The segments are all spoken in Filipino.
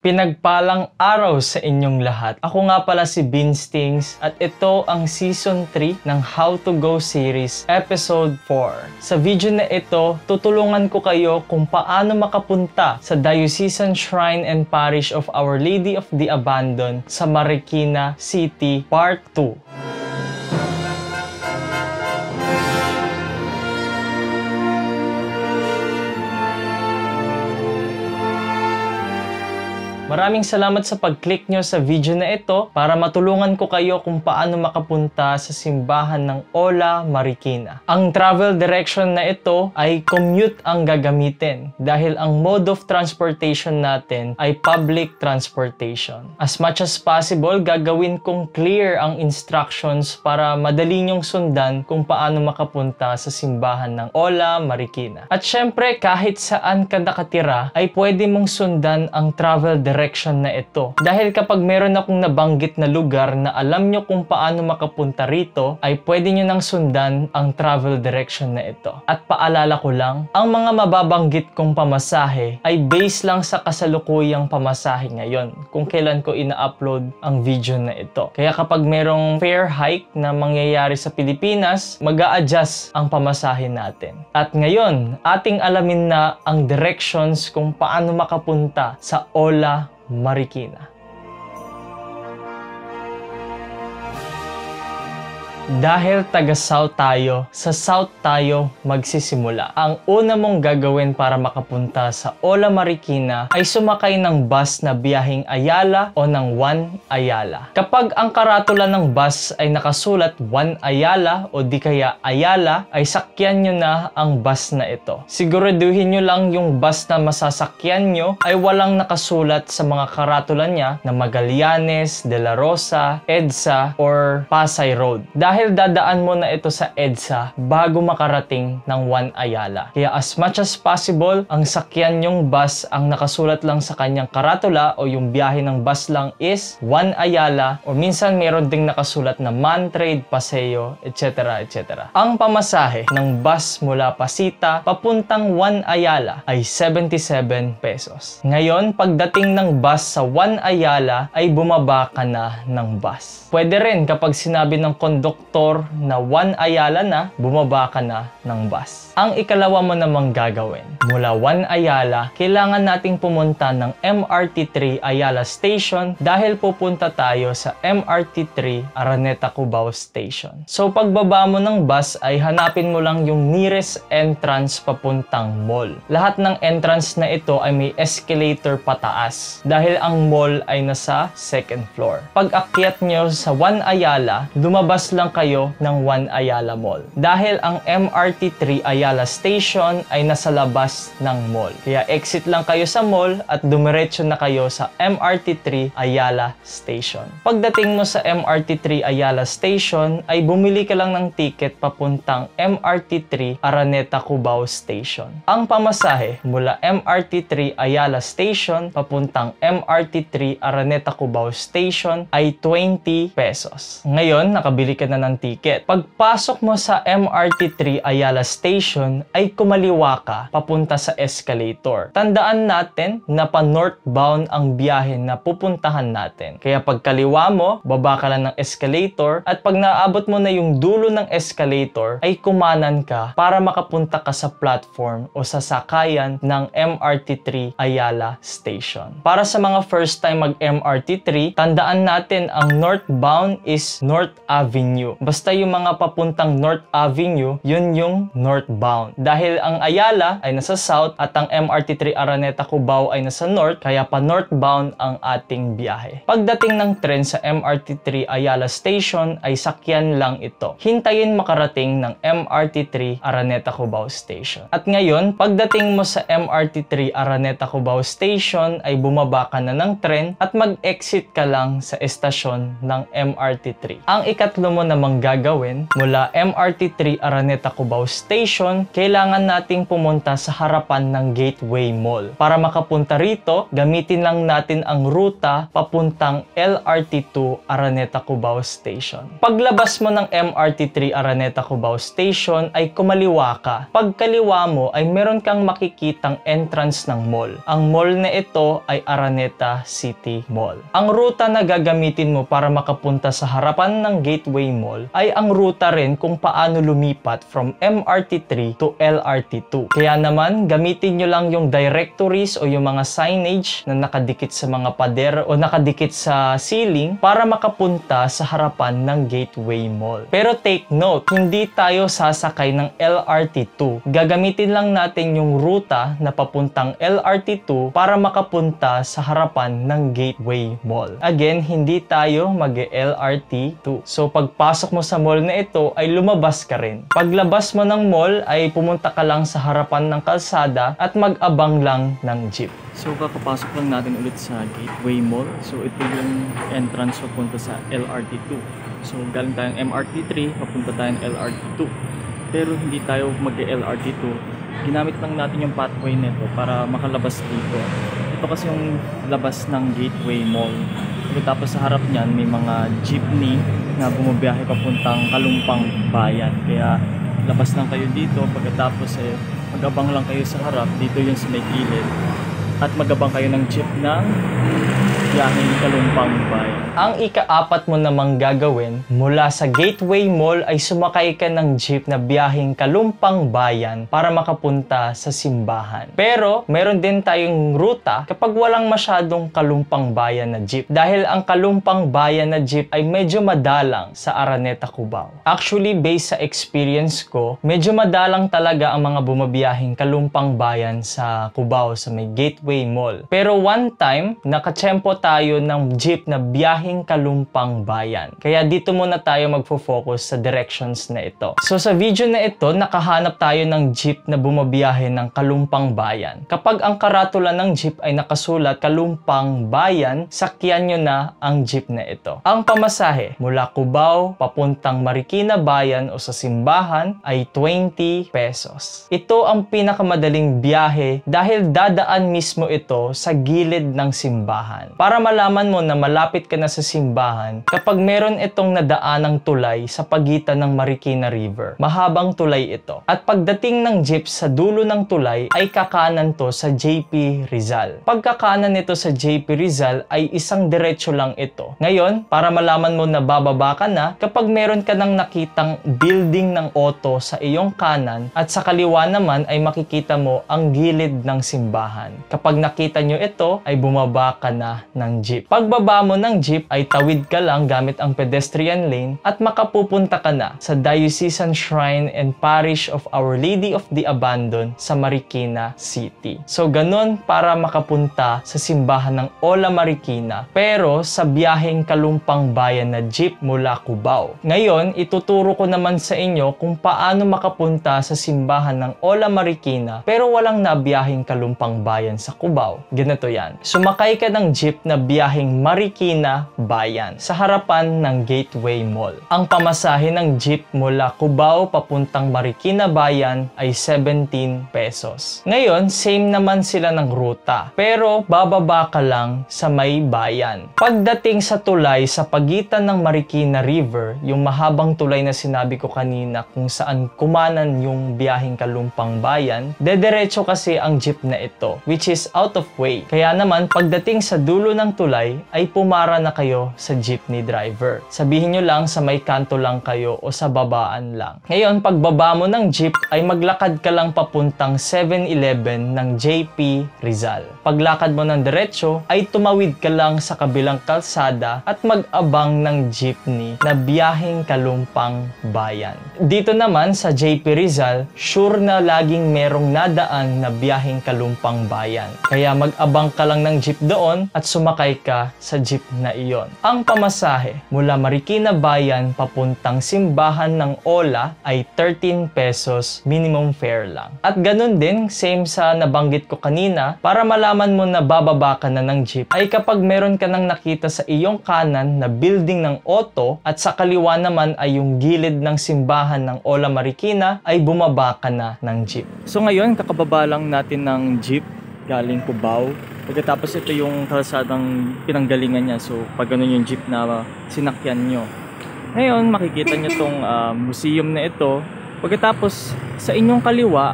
Pinagpalang araw sa inyong lahat. Ako nga pala si Binstings at ito ang Season 3 ng How to Go series, Episode 4. Sa video na ito, tutulungan ko kayo kung paano makapunta sa Diocesan Shrine and Parish of Our Lady of the Abandon sa Marikina City, Part 2. Maraming salamat sa pag-click nyo sa video na ito para matulungan ko kayo kung paano makapunta sa simbahan ng Ola Marikina. Ang travel direction na ito ay commute ang gagamitin dahil ang mode of transportation natin ay public transportation. As much as possible, gagawin kong clear ang instructions para madali nyong sundan kung paano makapunta sa simbahan ng Ola Marikina. At syempre, kahit saan ka nakatira ay pwede mong sundan ang travel direction na ito. Dahil kapag meron akong nabanggit na lugar na alam nyo kung paano makapunta rito, ay pwede nyo nang sundan ang travel direction na ito. At paalala ko lang, ang mga mababanggit kong pamasahe ay base lang sa kasalukuyang pamasahe ngayon, kung kailan ko ina-upload ang video na ito. Kaya kapag merong fare hike na mangyayari sa Pilipinas, mag-a-adjust ang pamasahe natin. At ngayon, ating alamin na ang directions kung paano makapunta sa Ola Marikina. Dahil taga-South tayo, sa South tayo magsisimula. Ang una mong gagawin para makapunta sa Ola Marikina ay sumakay ng bus na biyaheng Ayala o ng One Ayala. Kapag ang karatula ng bus ay nakasulat One Ayala o di kaya Ayala, ay sakyan nyo na ang bus na ito. Siguraduhin nyo lang yung bus na masasakyan nyo ay walang nakasulat sa mga karatula niya na Magallanes, De La Rosa, EDSA, or Pasay Road. Dahil dadaan mo na ito sa EDSA bago makarating ng One Ayala. Kaya as much as possible, ang sakyan yung bus ang nakasulat lang sa kanyang karatula o yung biyahe ng bus lang is One Ayala o minsan meron ding nakasulat na Mantrade, Paseo, etc. etc. Ang pamasahe ng bus mula Pasita papuntang One Ayala ay 77 pesos. Ngayon, pagdating ng bus sa One Ayala ay bumaba ka na ng bus. Pwede rin kapag sinabi ng konduktor na One Ayala na, bumaba ka na ng bus. Ang ikalawa mo namang gagawin, mula One Ayala, kailangan nating pumunta ng MRT3 Ayala Station dahil pupunta tayo sa MRT3 Araneta Cubao Station. So pagbaba mo ng bus ay hanapin mo lang yung nearest entrance papuntang mall. Lahat ng entrance na ito ay may escalator pataas dahil ang mall ay nasa second floor. Pag akyat nyo sa One Ayala, lumabas lang kayo ng One Ayala Mall. Dahil ang MRT3 Ayala Station ay nasa labas ng mall. Kaya exit lang kayo sa mall at dumiretso na kayo sa MRT3 Ayala Station. Pagdating mo sa MRT3 Ayala Station ay bumili ka lang ng ticket papuntang MRT3 Araneta Cubao Station. Ang pamasahe mula MRT3 Ayala Station papuntang MRT3 Araneta Cubao Station ay 20 pesos. Ngayon, nakabili ka na ng ticket. Pagpasok mo sa MRT3 Ayala Station ay kumaliwa ka papunta sa escalator. Tandaan natin na pa northbound ang biyahe na pupuntahan natin. Kaya pag kaliwa mo, baba ka lang ng escalator at pag naabot mo na yung dulo ng escalator ay kumanan ka para makapunta ka sa platform o sa sakayan ng MRT3 Ayala Station. Para sa mga first time mag-MRT3, tandaan natin ang northbound is North Avenue. Basta yung mga papuntang North Avenue, yun yung northbound. Dahil ang Ayala ay nasa south at ang MRT3 Araneta Cubao ay nasa north, kaya pa northbound ang ating biyahe. Pagdating ng tren sa MRT3 Ayala Station ay sakyan lang ito. Hintayin makarating ng MRT3 Araneta Cubao Station. At ngayon, pagdating mo sa MRT3 Araneta Cubao Station ay bumaba ka na ng tren at mag-exit ka lang sa estasyon ng MRT3. Ang ikatlo mo namang namang gagawin, mula MRT3 Araneta Cubao Station, kailangan nating pumunta sa harapan ng Gateway Mall. Para makapunta rito, gamitin lang natin ang ruta papuntang LRT2 Araneta Cubao Station. Paglabas mo ng MRT3 Araneta Cubao Station ay kumaliwa ka. Pagkaliwa mo ay meron kang makikitang entrance ng mall. Ang mall na ito ay Araneta City Mall. Ang ruta na gagamitin mo para makapunta sa harapan ng Gateway Mall ay ang ruta rin kung paano lumipat from MRT3 to LRT2. Kaya naman, gamitin nyo lang yung directories o yung mga signage na nakadikit sa mga pader o nakadikit sa ceiling para makapunta sa harapan ng Gateway Mall. Pero take note, hindi tayo sasakay ng LRT2. Gagamitin lang natin yung ruta na papuntang LRT2 para makapunta sa harapan ng Gateway Mall. Again, hindi tayo mag-LRT2. So, pagpasok mo sa mall na ito, ay lumabas ka rin. Paglabas mo ng mall, ay pumunta ka lang sa harapan ng kalsada at mag-abang lang ng jeep. So, kakapasok lang natin ulit sa Gateway Mall. So, ito yung entrance papunta sa LRT2. So, galing tayong MRT3, papunta tayong LRT2. Pero hindi tayo mag-LRT2. Ginamit lang natin yung pathway nito para makalabas dito. Ito kasi yung labas ng Gateway Mall. Tapos sa harap niyan may mga jeepney na bumabiyahe papuntang Kalumpang Bayan. Kaya labas lang kayo dito, pagkatapos mag-abang lang kayo sa harap, dito yung sa may gilid. At mag-abang kayo ng jeep na biyaheng Kalumpang Bayan. Ang ika-apat mo namang gagawin, mula sa Gateway Mall ay sumakay ka ng jeep na biyaheng Kalumpang Bayan para makapunta sa simbahan. Pero meron din tayong ruta kapag walang masyadong Kalumpang Bayan na jeep. Dahil ang Kalumpang Bayan na jeep ay medyo madalang sa Araneta Cubao. Actually, based sa experience ko, medyo madalang talaga ang mga bumabiyaheng Kalumpang Bayan sa Cubao sa may Gateway Mall. Pero one time, nakatsempo tayo ng jeep na biyaheng Kalumpang Bayan. Kaya dito muna tayo magfo-focus sa directions na ito. So sa video na ito, nakahanap tayo ng jeep na bumabiyahe ng Kalumpang Bayan. Kapag ang karatula ng jeep ay nakasulat Kalumpang Bayan, sakyan nyo na ang jeep na ito. Ang pamasahe mula Cubao papuntang Marikina Bayan o sa simbahan ay 20 pesos. Ito ang pinakamadaling biyahe dahil dadaan mismo ito sa gilid ng simbahan. Para malaman mo na malapit ka na sa simbahan, kapag meron itong nadaanang tulay sa pagitan ng Marikina River. Mahabang tulay ito. At pagdating ng jeep sa dulo ng tulay, ay kakanan to sa JP Rizal. Pagkakanan nito sa JP Rizal ay isang diretso lang ito. Ngayon, para malaman mo na bababa ka na, kapag meron ka nang nakitang building ng auto sa iyong kanan at sa kaliwa naman ay makikita mo ang gilid ng simbahan. Kapag nakita nyo ito, ay bumaba ka na ng jeep. Pagbaba mo ng jeep ay tawid ka lang gamit ang pedestrian lane at makapupunta ka na sa Diocesan Shrine and Parish of Our Lady of the Abandon sa Marikina City. So ganun para makapunta sa simbahan ng Ola Marikina pero sa biyaheng Kalumpang Bayan na jeep mula Cubao. Ngayon, ituturo ko naman sa inyo kung paano makapunta sa simbahan ng Ola Marikina pero walang nabiyaheng Kalumpang Bayan sa Cubao. Ganito yan. Sumakay ka ng jeep na biyaheng Marikina Bayan sa harapan ng Gateway Mall. Ang pamasahe ng jeep mula Cubao papuntang Marikina Bayan ay 17 pesos. Ngayon, same naman sila ng ruta pero bababa ka lang sa may bayan. Pagdating sa tulay sa pagitan ng Marikina River, yung mahabang tulay na sinabi ko kanina kung saan kumanan yung biyaheng Kalumpang Bayan, dediretso kasi ang jeep na ito which is out of way. Kaya naman pagdating sa dulo ng tulay ay pumara na kayo sa jeepney driver. Sabihin nyo lang sa may kanto lang kayo o sa babaan lang. Ngayon, pagbaba mo ng jeep ay maglakad ka lang papuntang 7-Eleven ng JP Rizal. Paglakad mo ng diretsyo ay tumawid ka lang sa kabilang kalsada at mag-abang ng jeepney na biyaheng Kalumpang Bayan. Dito naman sa JP Rizal, sure na laging merong nadaan na biyaheng Kalumpang Bayan. Kaya mag-abang ka lang ng jeep doon at sumakay ka sa jeep na iyon. Ang pamasahe mula Marikina Bayan papuntang simbahan ng Ola ay 13 pesos minimum fare lang. At ganun din, same sa nabanggit ko kanina, para malaman mo na bababa ka na ng jeep ay kapag meron ka nang nakita sa iyong kanan na building ng auto at sa kaliwa naman ay yung gilid ng simbahan ng Ola Marikina ay bumaba ka na ng jeep. So ngayon, kakababa lang natin ng jeep galing Cubao. Pagkatapos ito yung kalsadang pinanggalingan niya. So pag ganun yung jeep na sinakyan nyo. Ngayon, makikita nyo tong museum na ito. Pagkatapos sa inyong kaliwa,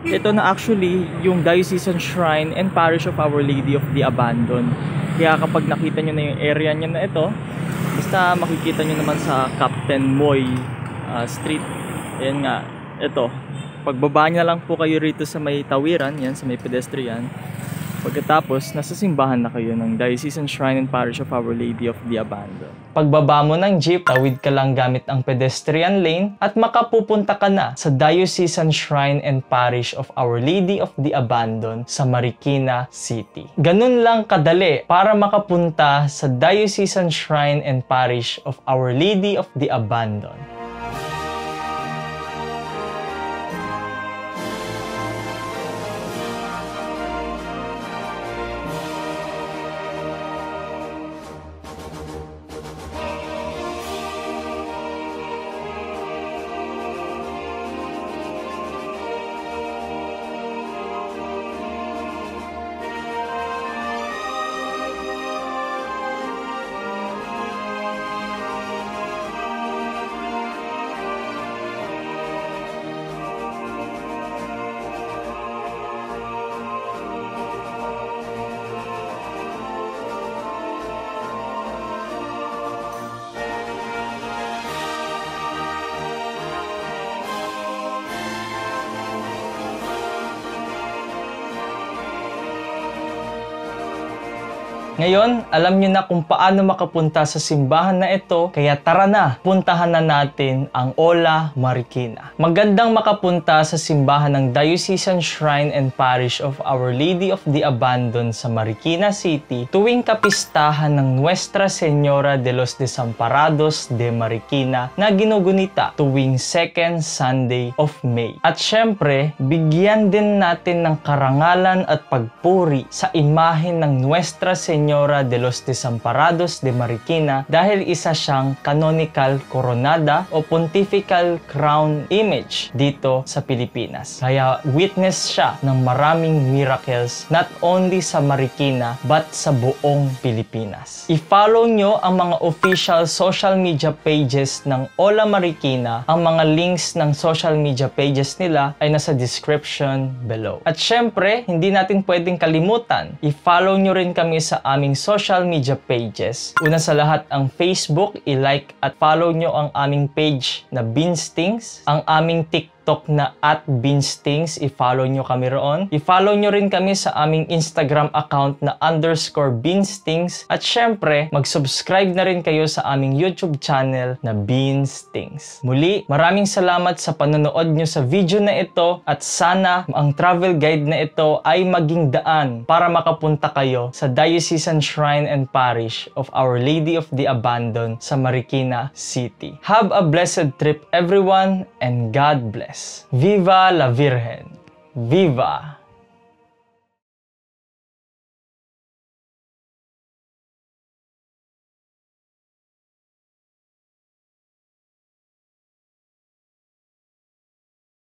ito na actually yung Diocesan Shrine and Parish of Our Lady of the Abandoned. Kaya kapag nakita nyo na yung area niya na ito, basta makikita nyo naman sa Captain Moy Street. Ayan nga, ito. Pagbaba niya lang po kayo rito sa may tawiran, yan, sa may pedestrian. Pagkatapos, nasa simbahan na kayo ng Diocesan Shrine and Parish of Our Lady of the Abandoned. Pagbaba mo ng jeep, tawid ka lang gamit ang pedestrian lane at makapupunta ka na sa Diocesan Shrine and Parish of Our Lady of the Abandoned sa Marikina City. Ganun lang kadali para makapunta sa Diocesan Shrine and Parish of Our Lady of the Abandoned. Ngayon, alam niyo na kung paano makapunta sa simbahan na ito, kaya tara na, puntahan na natin ang Ola Marikina. Magandang makapunta sa simbahan ng Diocesan Shrine and Parish of Our Lady of the Abandoned sa Marikina City tuwing kapistahan ng Nuestra Señora de los Desamparados de Marikina na ginugunita tuwing 2nd Sunday of May. At syempre, bigyan din natin ng karangalan at pagpuri sa imahe ng Nuestra Señora de los Desamparados de Marikina dahil isa siyang canonical coronada o pontifical crown image dito sa Pilipinas. Kaya witness siya ng maraming miracles not only sa Marikina but sa buong Pilipinas. I-follow nyo ang mga official social media pages ng Ola Marikina. Ang mga links ng social media pages nila ay nasa description below. At syempre, hindi natin pwedeng kalimutan, i-follow nyo rin kami sa aming social media pages. Una sa lahat ang Facebook, i-like at follow nyo ang aming page na Beanstings, ang aming TikTok na @Beanstings, i-follow nyo kami roon. I-follow nyo rin kami sa aming Instagram account na _Beanstings at syempre, mag-subscribe na rin kayo sa aming YouTube channel na Beanstings. Muli, maraming salamat sa panonood nyo sa video na ito at sana ang travel guide na ito ay maging daan para makapunta kayo sa Diocesan Shrine and Parish of Our Lady of the Abandoned sa Marikina City. Have a blessed trip everyone and God bless. Viva la Virgen! Viva!